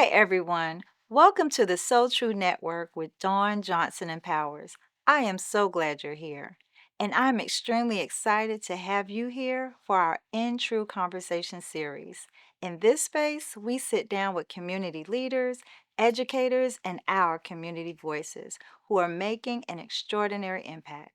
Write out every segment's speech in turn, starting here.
Hi, everyone. Welcome to the So Tru Network with Dawn Johnson and Powers. I am so glad you're here, and I'm extremely excited to have you here for our In Tru Conversation series. In this space, we sit down with community leaders, educators, and our community voices who are making an extraordinary impact.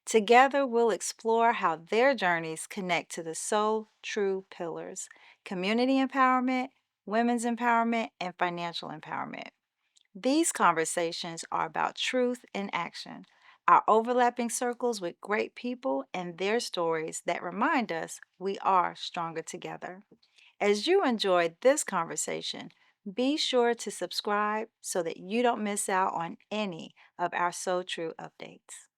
Together, we'll explore how their journeys connect to the So Tru pillars: community empowerment, women's empowerment, and financial empowerment. These conversations are about truth in action, our overlapping circles with great people and their stories that remind us we are stronger together. As you enjoyed this conversation, be sure to subscribe so that you don't miss out on any of our So Tru updates.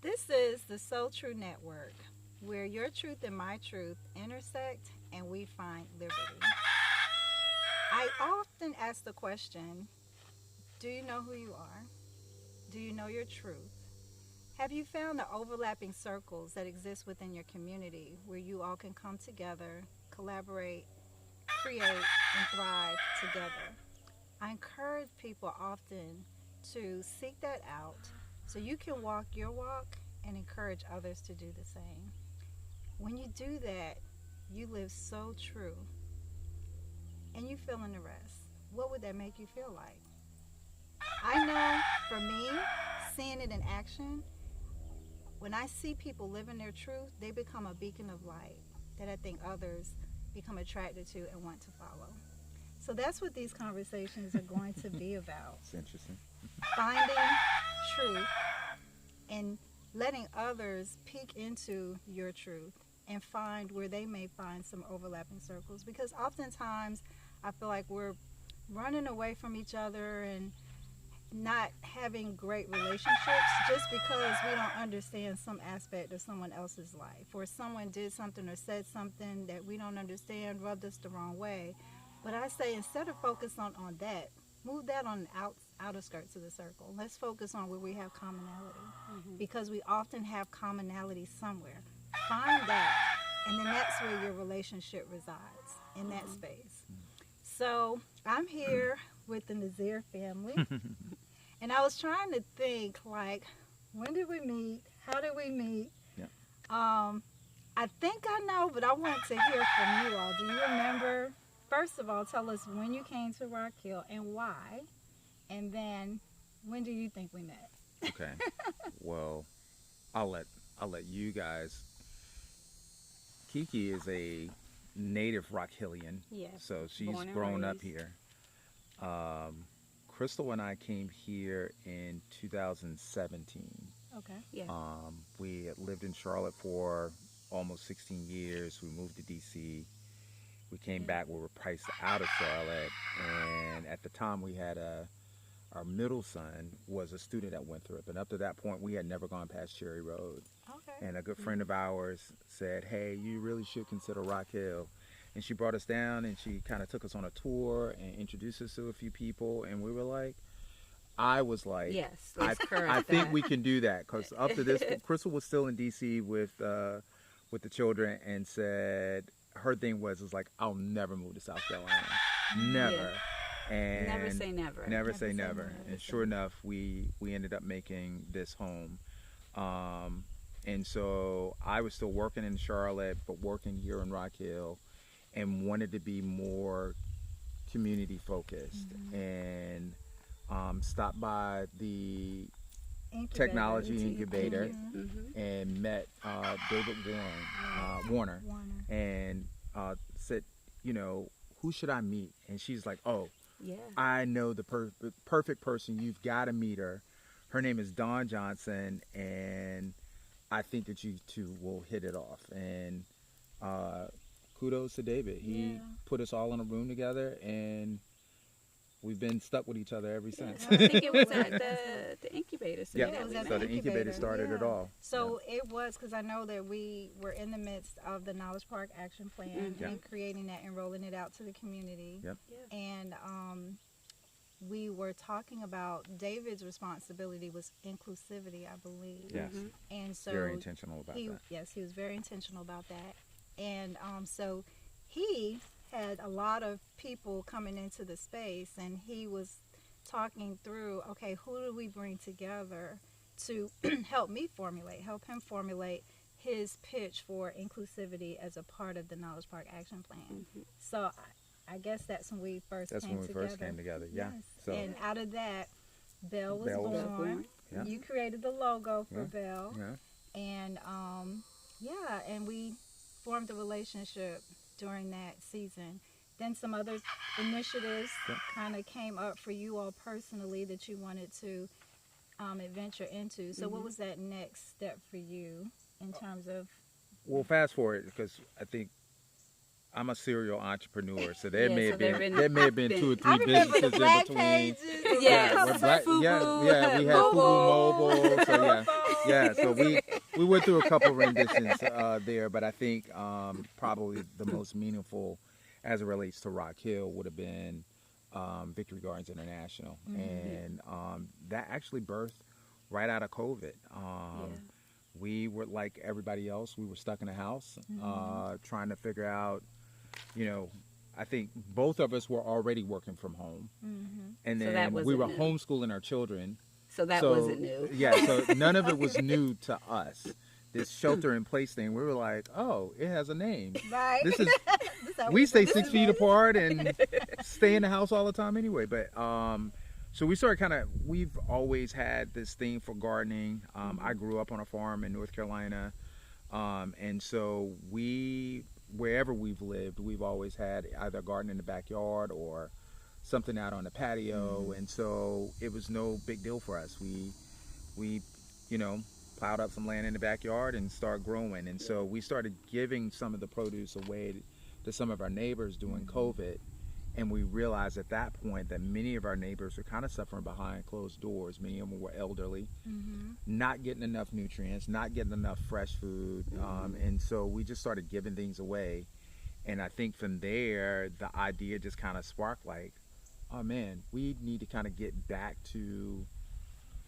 This is the So Tru Network, where your truth and my truth intersect and we find liberty. I often ask the question, do you know who you are? Do you know your truth? Have you found the overlapping circles that exist within your community where you all can come together, collaborate, create, and thrive together? I encourage people often to seek that out so you can walk your walk and encourage others to do the same. When you do that, you live so true and you fill in the rest. What would that make you feel like? I know for me, seeing it in action, when I see people living their truth, they become a beacon of light that I think others become attracted to and want to follow. So that's what these conversations are going to be about. It's interesting. Finding truth and letting others peek into your truth and find where they may find some overlapping circles. Because oftentimes I feel like we're running away from each other and not having great relationships just because we don't understand some aspect of someone else's life, or someone did something or said something that we don't understand, rubbed us the wrong way. But I say, instead of focus on that, move that on the outer skirts of the circle. Let's focus on where we have commonality, because we often have commonality somewhere. Find that, and then that's where your relationship resides, in that space. So I'm here with the Nazeer family. And I was trying to think, like, when did we meet? How did we meet? Yeah. I think I know, but I want to hear from you all. Do you remember? First of all, tell us when you came to Rock Hill and why. And then, when do you think we met? Okay. Well, I'll let you guys. Kiki is a native Rock Hillian, Yes. so she's Born and grown up raised. here. Crystal and I came here in 2017. Okay. Yeah. We had lived in Charlotte for almost 16 years. We moved to DC. We came back. We were priced out of Charlotte, and at the time we had our middle son was a student that went through it. But up to that point, we had never gone past Cherry Road. Okay. And a good friend of ours said, hey, you really should consider Rock Hill. And she brought us down and she kind of took us on a tour and introduced us to a few people. And we were like, I was like, Yes. I think we can do that. Because up to this, Crystal was still in D.C. with the children and said, her thing was like, I'll never move to South Carolina. Never. Yeah. And Never say never. Never say never. And sure enough, we ended up making this home. And so I was still working in Charlotte, but working here in Rock Hill, and wanted to be more community focused. And stopped by the technology incubator and met David Warner, and said, who should I meet? And she's like, oh, yeah, I know the perfect person. You've got to meet her. Her name is Dawn Johnson, and I think that you two will hit it off. And kudos to David. He put us all in a room together, and we've been stuck with each other ever since. I think it was at the incubator. So yeah, it was at so the incubator started it all. So it was, because I know that we were in the midst of the Knowledge Park Action Plan and creating that and rolling it out to the community. Yep. And we were talking about David's responsibility was inclusivity, I believe. Yes. And so very intentional about that. Yes, he was very intentional about that. And so he had a lot of people coming into the space, and he was talking through, okay, who do we bring together to help him formulate his pitch for inclusivity as a part of the Knowledge Park Action Plan. Mm-hmm. So I guess that's when we first came together. Yeah. Yes. So and out of that, Belle was Belle was born. Yeah. You created the logo for Yeah. Belle. Yeah. And and we formed a relationship during that season. Then some other initiatives kind of came up for you all personally that you wanted to adventure into. So what was that next step for you in terms of? Well, fast forward, because I think I'm a serial entrepreneur, so there Yeah, may so have there been been- there may have been 2 or 3 I remember businesses the black in between. pages. Yeah, we're black, Fubu, yeah, we had Fubu Mobile, so yeah, so we went through a couple renditions there, but I think probably the most meaningful as it relates to Rock Hill would have been Victory Gardens International, and that actually birthed right out of COVID. We were like everybody else. We were stuck in the house, trying to figure out, I think both of us were already working from home, and So then that we wasn't were new. homeschooling our children. So that So, wasn't new. Yeah, so none of it was new to us. This shelter-in-place thing, we were like, oh, it has a name. Right. This is This how we stay this 6 is feet it. apart and stay in the house all the time anyway. But so we started we've always had this thing for gardening. I grew up on a farm in North Carolina, and so wherever we've lived, we've always had either a garden in the backyard or something out on the patio, and so it was no big deal for us. We plowed up some land in the backyard and started growing, and so we started giving some of the produce away to some of our neighbors during COVID, and we realized at that point that many of our neighbors were kind of suffering behind closed doors. Many of them were elderly, not getting enough nutrients, not getting enough fresh food, and so we just started giving things away. And I think from there, the idea just kind of sparked like, oh man, we need to kind of get back to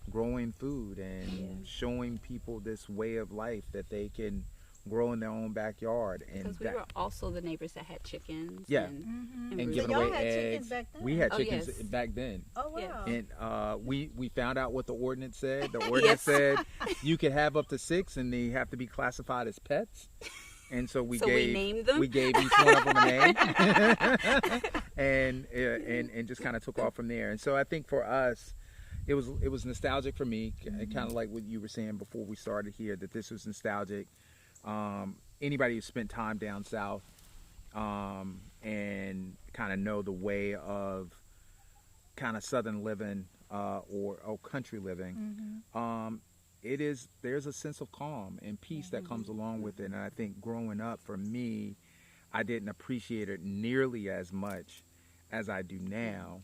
growing food and showing people this way of life that they can grow in their own backyard. And Because we were also the neighbors that had chickens. Yeah. And and roosters. giving y'all away had chickens eggs. back then? We had Oh, chickens yes. back then. Oh wow. Yeah. And we found out what the ordinance said. The ordinance said you could have up to 6, and they have to be classified as pets. And so we named them. We gave each one of them a name, and just kind of took off from there. And so I think for us, it was nostalgic for me, kind of like what you were saying before we started here, that this was nostalgic. Anybody who spent time down south and kind of know the way of kind of southern living or country living, there's a sense of calm and peace that comes along with it. And I think growing up for me, I didn't appreciate it nearly as much as I do now.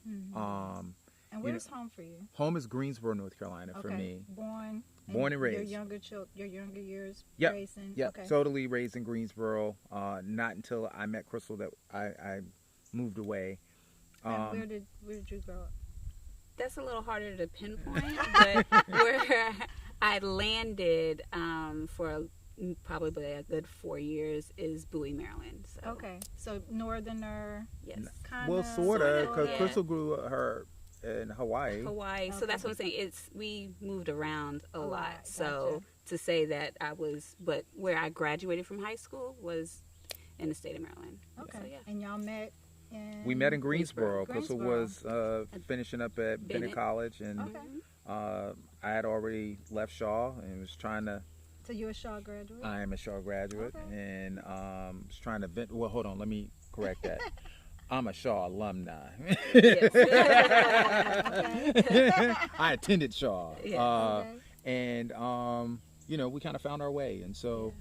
And where's home for you? Home is Greensboro, North Carolina for me. Born and raised. Your younger years Yep. racing. Yeah, Okay. totally raised in Greensboro. Not until I met Crystal that I moved away. And where did you grow up? That's a little harder to pinpoint, but where I landed for probably a good 4 years is Bowie, Maryland. So, Okay. So northerner. yes. Kinda, Well, sorta, because yeah. Crystal grew her in Hawaii. Hawaii. So that's what I'm saying. We moved around a lot. lot, So gotcha. to say that but where I graduated from high school was in the state of Maryland. Okay. So, yeah. And y'all met in. We met in Greensboro. Crystal Greensboro. was finishing up at Bennett Bennett. College, and Okay. I had already left Shaw and was trying to. So you're a Shaw graduate. I am a Shaw graduate, Okay. and was trying to. Well, hold on, let me correct that. I'm a Shaw alumni. I attended Shaw, Yeah. and we kind of found our way. And so,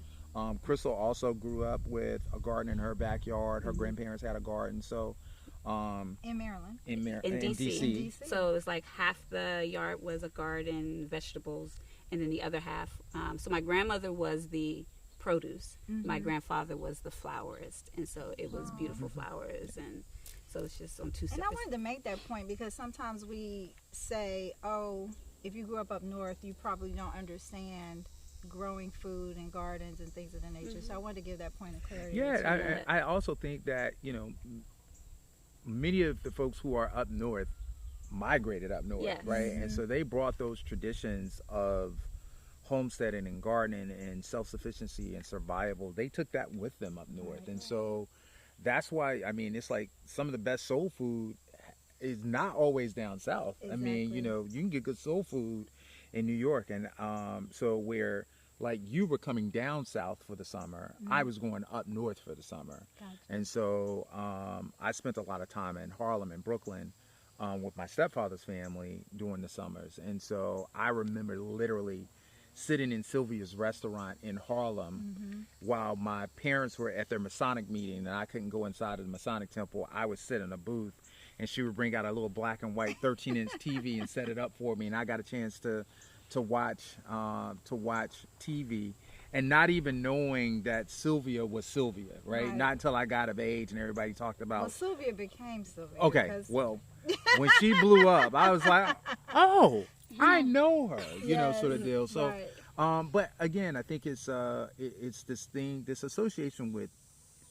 Crystal also grew up with a garden in her backyard. Her grandparents had a garden, so in Maryland. In DC. DC. So it was like half the yard was a garden, vegetables, and then the other half. So my grandmother was the produce. My grandfather was the florist, and so it was beautiful flowers, and so it's just on two And I separate. wanted to make that point because sometimes we say, oh, if you grew up north, you probably don't understand growing food and gardens and things of the nature. So I wanted to give that point of clarity. Yeah, I also think that, many of the folks who are up north migrated up north, Yes. right? And so they brought those traditions of homesteading and gardening and self-sufficiency and survival. They took that with them up north. Right. And so that's why, I mean, it's like some of the best soul food is not always down south. I mean, Exactly. you can get good soul food in New York. And so where like you were coming down south for the summer, I was going up north for the summer. Gotcha. And so I spent a lot of time in Harlem and Brooklyn with my stepfather's family during the summers. And so I remember literally sitting in Sylvia's restaurant in Harlem while my parents were at their Masonic meeting and I couldn't go inside of the Masonic temple. I would sit in a booth and she would bring out a little black and white 13-inch TV and set it up for me, and I got a chance to watch TV, and not even knowing that Sylvia was Sylvia, right? Not until I got of age and everybody talked about. Well, Sylvia became Sylvia. Okay, because- well, when she blew up, I was like, oh, I know her, sort of deal. So, right. but again, I think it's this thing, this association with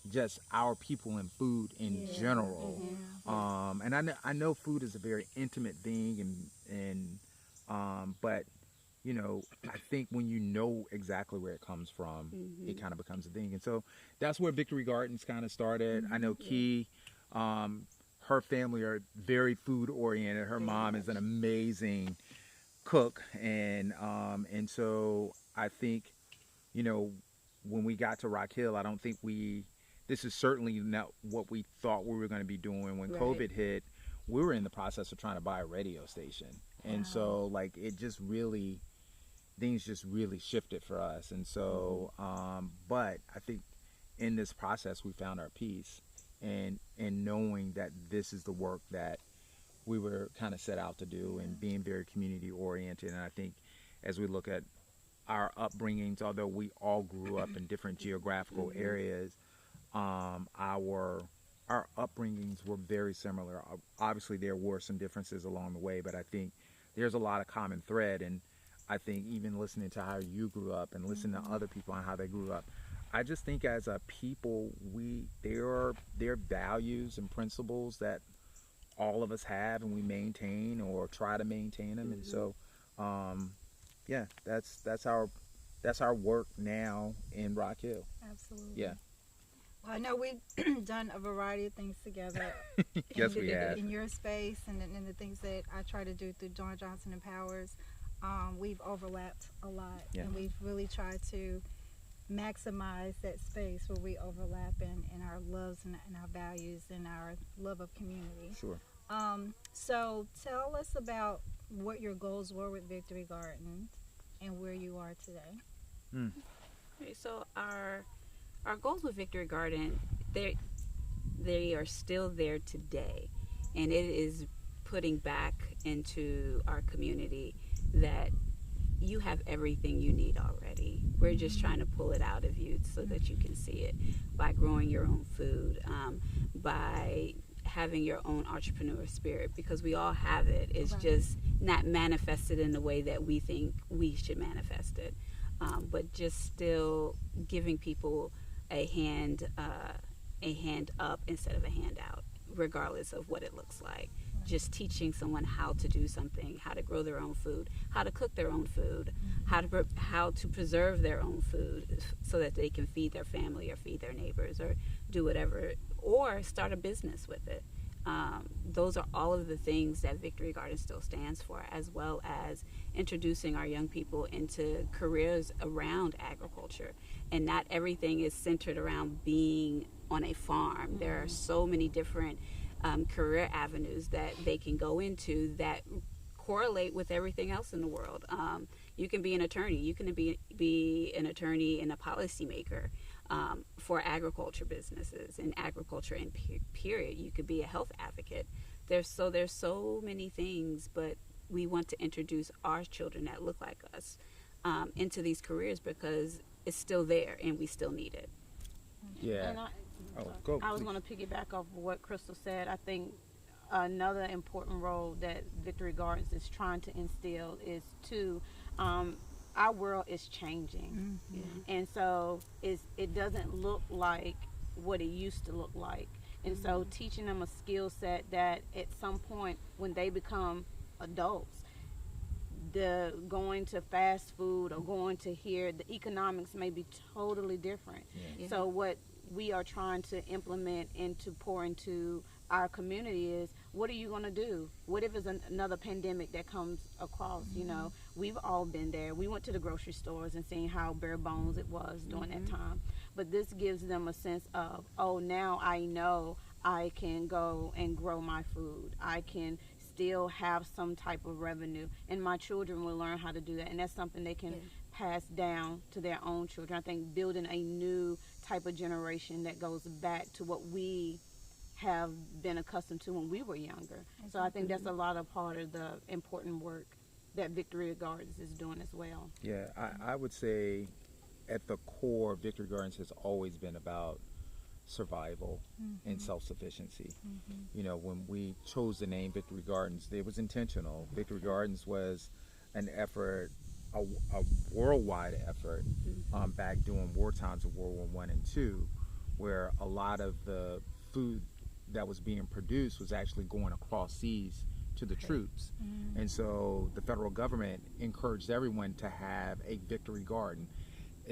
just our people and food in general. And I know food is a very intimate thing, but I think when you know exactly where it comes from, it kind of becomes a thing. And so that's where Victory Gardens kind of started. I know Key, her family are very food oriented. Her mom is an amazing cook, and so I think, when we got to Rock Hill, I don't think this is certainly not what we thought we were going to be doing. When COVID hit, we were in the process of trying to buy a radio station. And so like things just really shifted for us. And so, but I think in this process, we found our peace and knowing that this is the work that we were kind of set out to do, and being very community oriented. And I think as we look at our upbringings, although we all grew up in different geographical areas, our upbringings were very similar. Obviously, there were some differences along the way, but I think there's a lot of common thread. And I think even listening to how you grew up and listening to other people on how they grew up, I just think as a people, there are values and principles that all of us have, and we maintain or try to maintain them. And so, that's our work now in Rock Hill. Absolutely. Yeah. Well, I know we've done a variety of things together. Yes, we have. In your space and in the things that I try to do through John Johnson Empowers, we've overlapped a lot, and we've really tried to maximize that space where we overlap in our loves and our values and our love of community. Sure. So tell us about what your goals were with Victory Gardens and where you are today. Okay, so our goals with Victory Garden, they are still there today, and it is putting back into our community that you have everything you need already. We're just trying to pull it out of you so that you can see it by growing your own food, by having your own entrepreneur spirit, because we all have it. It's just not manifested in the way that we think we should manifest it, but just still giving people a hand up instead of a handout, regardless of what it looks like. Just teaching someone how to do something, how to grow their own food, how to cook their own food, how to preserve their own food so that they can feed their family or feed their neighbors or do whatever, or start a business with it. Those are all of the things that Victory Garden still stands for, as well as introducing our young people into careers around agriculture. And not everything is centered around being on a farm. There are so many different career avenues that they can go into that correlate with everything else in the world. You can be an attorney. You can be an attorney and a policymaker for agriculture businesses and agriculture in period. You could be a health advocate. There's so many things, but we want to introduce our children that look like us into these careers because it's still there and we still need it. Yeah. And Go. I was please. going to piggyback off of what Crystal said. I think another important role that Victory Gardens is trying to instill is to our world is changing, Mm-hmm. and so it doesn't look like what it used to look like. And so teaching them a skill set that at some point when they become adults, the going to fast food or going to here, the economics may be totally different. Yeah. Yeah. So what we are trying to implement and to pour into our community is, what are you going to do? What if it's another pandemic that comes across? You know, we've all been there. We went to the grocery stores and seen how bare bones it was during that time. But this gives them a sense of, oh, now I know I can go and grow my food. I can still have some type of revenue, and my children will learn how to do that, and that's something they can pass down to their own children. I think building a new type of generation that goes back to what we have been accustomed to when we were younger. So I think that's a lot of part of the important work that Victory Gardens is doing as well. Yeah, I would say at the core, Victory Gardens has always been about survival and self-sufficiency. You know, when we chose the name Victory Gardens, it was intentional. Victory Gardens was an effort, a worldwide effort, back during war times of World War One and Two, where a lot of the food that was being produced was actually going across seas to the troops. And so the federal government encouraged everyone to have a victory garden.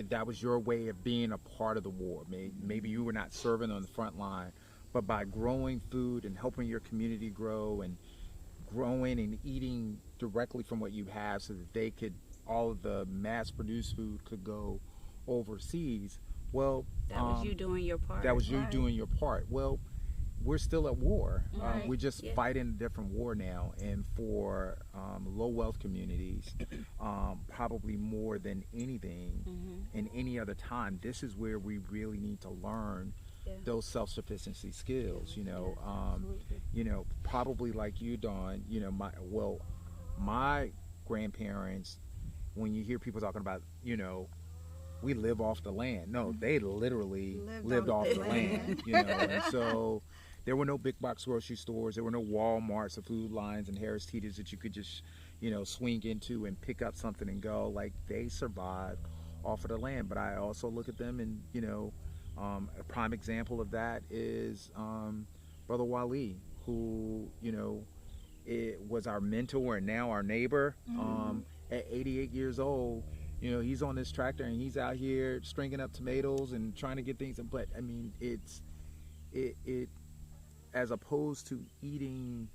That was your way of being a part of the war. Maybe you were not serving on the front line, but by growing food and helping your community grow and growing and eating directly from what you have so that they could, all of the mass produced food could go overseas. Well, That was you doing your part. that was you Right. doing your part. Well, we're still at war. Right. We're just Yeah. fighting a different war now. And for low wealth communities, probably more than anything in any other time, this is where we really need to learn those self-sufficiency skills. You know, probably like you, Dawn. You know, my grandparents. When you hear people talking about, we live off the land. No, they literally lived off the land. And so there were no big box grocery stores. There were no Walmarts or Food Lions and Harris Teeters that you could just, swing into and pick up something and go. Like, they survived off of the land. But I also look at them and, a prime example of that is Brother Wali, who, it was our mentor and now our neighbor. At 88 years old, he's on this tractor and he's out here stringing up tomatoes and trying to get things. But I mean, it as opposed to eating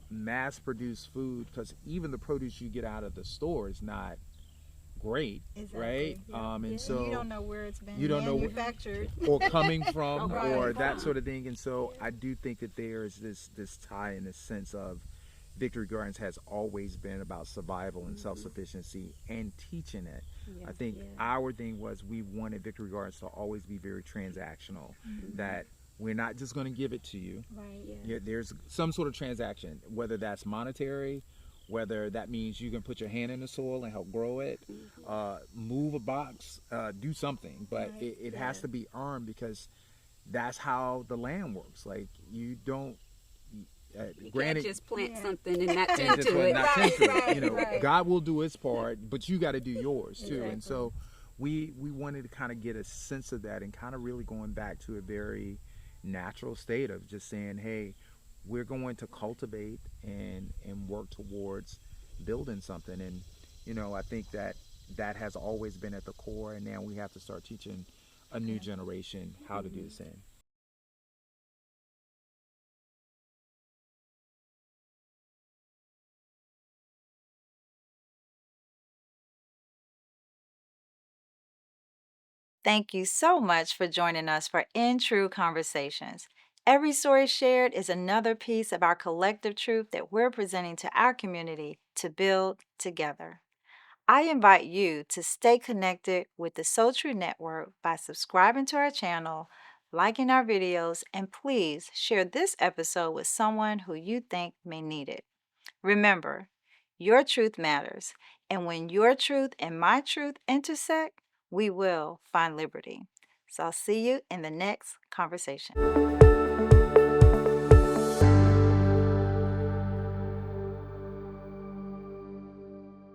mass-produced food, because even the produce you get out of the store is not great, Exactly. right? Yeah. And so you don't know where it's been you don't know manufactured. or coming from Right. or that sort of thing. And so I do think that there is this tie in this sense of Victory Gardens has always been about survival and self-sufficiency and teaching it. I think our thing was we wanted Victory Gardens to always be very transactional, that we're not just going to give it to you. Right. Yeah, there's some sort of transaction, whether that's monetary, whether that means you can put your hand in the soil and help grow it, move a box, do something. But it has to be earned, because that's how the land works. Like, you don't, You granted, can't just plant something and not and tend just to let it. not tend to it. Right, right. God will do his part, but you got to do yours too. Exactly. And so we wanted to kind of get a sense of that and kind of really going back to a very natural state of just saying, hey, we're going to cultivate and work towards building something. And I think that has always been at the core, and now we have to start teaching a new generation how to do the same. Thank you so much for joining us for Tru Conversations. Every story shared is another piece of our collective truth that we're presenting to our community to build together. I invite you to stay connected with the So Tru Network by subscribing to our channel, liking our videos, and please share this episode with someone who you think may need it. Remember, your truth matters, and when your truth and my truth intersect, we will find liberty. So I'll see you in the next conversation.